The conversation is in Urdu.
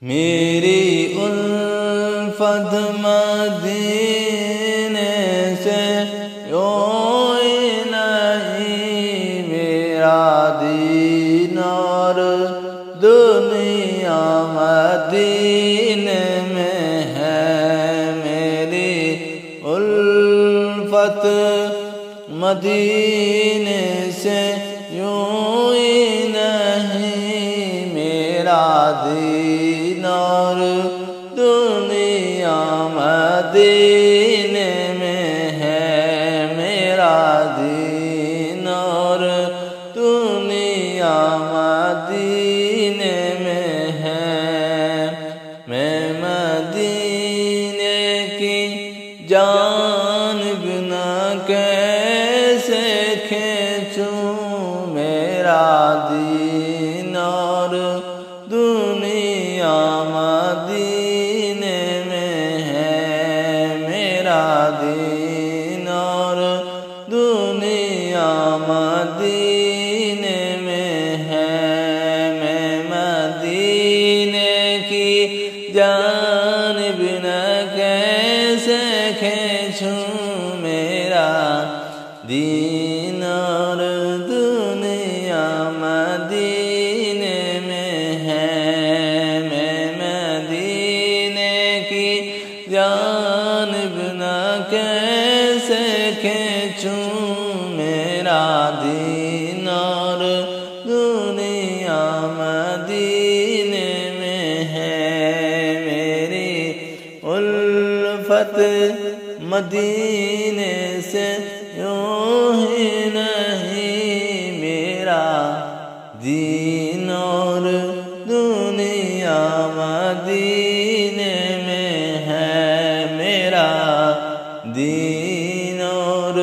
میری الفت مدینے سے یوں ہی نہیں، میرا دین اور دنیا مدینے میں ہے۔ میری الفت مدینے سے یوں ہی نہیں، میرا دین اور دنیا مدینے میں ہے۔ میرا دین اور دنیا مدینے میں ہے۔ میں مدینے کی جانب نہ کیسے کھینچوں، میرا دین اور دنیا مدینے میں ہے۔ میرا دین اور دنیا مدینے میں ہے۔ میں مدینے کی جانب نہ کیسے کھینچوں، میرا دین اور دنیا مدینے میں ہے۔ میں مدینے کی جانب نہ کیسے کھینچوں، میرا دین اور دنیا مدینے میں ہے۔ میری الفت مدینے سے یوں ہی نہیں، میرا دین اور دنیا مدینے میں ہے۔ میرا دین اور